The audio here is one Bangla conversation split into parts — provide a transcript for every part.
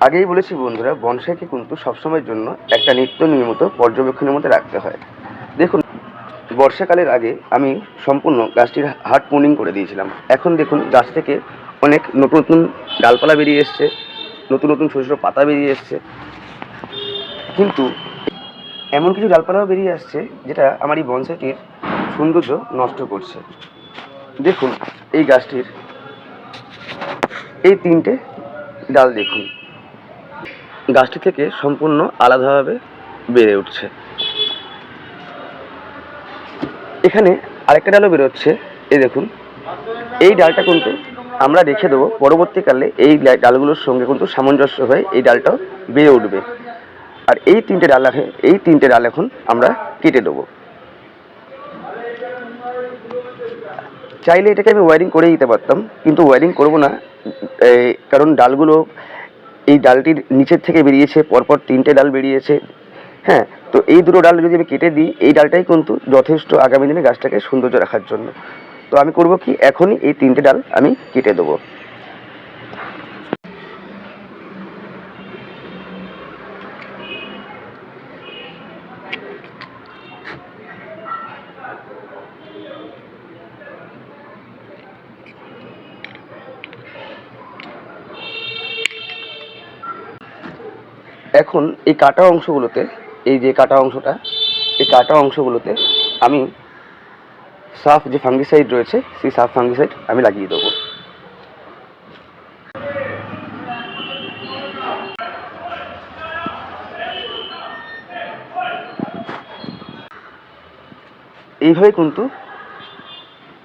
আগেই বলেছি বন্ধুরা, বনসাইকে কিন্তু সবসময়ের জন্য একটা নিত্য নিয়মিত পর্যবেক্ষণের মধ্যে রাখতে হয়। দেখুন, বর্ষাকালের আগে আমি সম্পূর্ণ গাছটির হার্ড প্রুনিং করে দিয়েছিলাম। এখন দেখুন, গাছ থেকে অনেক নতুন নতুন ডালপালা বেরিয়ে এসছে, নতুন নতুন ছোটো ছোটো পাতা বেরিয়ে এসছে। কিন্তু এমন কিছু ডালপালাও বেরিয়ে আসছে যেটা আমার এই বনসাইটির সৌন্দর্য নষ্ট করছে। দেখুন, এই গাছটির এই 3টে ডাল দেখুন, গাছটি থেকে সম্পূর্ণ আলাদাভাবে বেড়ে উঠছে। এখানে আরেকটা ডালও বেরোচ্ছে, এই দেখুন। এই ডালটা কিন্তু আমরা রেখে দেবো, পরবর্তীকালে এই ডালগুলোর সঙ্গে কিন্তু সামঞ্জস্য হয়ে এই ডালটাও বেড়ে উঠবে। আর এই 3টে ডাল এখন আমরা কেটে দেবো। চাইলে এটাকে আমি ওয়ারিং করে দিতে পারতাম, কিন্তু ওয়ারিং করব না, কারণ ডালগুলো, এই ডালটির নিচের থেকে বেরিয়েছে, পরপর 3টে ডাল বেরিয়েছে। হ্যাঁ, তো এই দুটো ডাল যদি আমি কেটে দিই, এই ডালটাই কিন্তু যথেষ্ট আগামী দিনে গাছটাকে সৌন্দর্য রাখার জন্য। তো আমি করব কি, এখনই এই 3টে ডাল আমি কেটে দেবো। এখন এই কাটা অংশগুলোতে, এই যে কাটা অংশটা, এই কাটা অংশগুলোতে আমি সাফ যে ফাঙ্গিসাইড রয়েছে, সেই সাফ ফাঙ্গিসাইড আমি লাগিয়ে দেবো। এইভাবে কিন্তু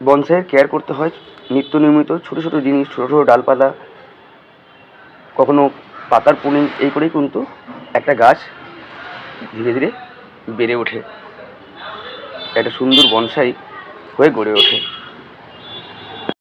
বনসাইয়ের কেয়ার করতে হয়। নিত্য নিয়মিত ছোটো ছোটো জিনিস, ছোটো ছোটো ডালপালা, কখনো পাতার প্রুনিং, এই করেই কিন্তু একটা গাছ ধীরে ধীরে বেড়ে ওঠে, একটা সুন্দর বনসাই হয়ে গড়ে ওঠে।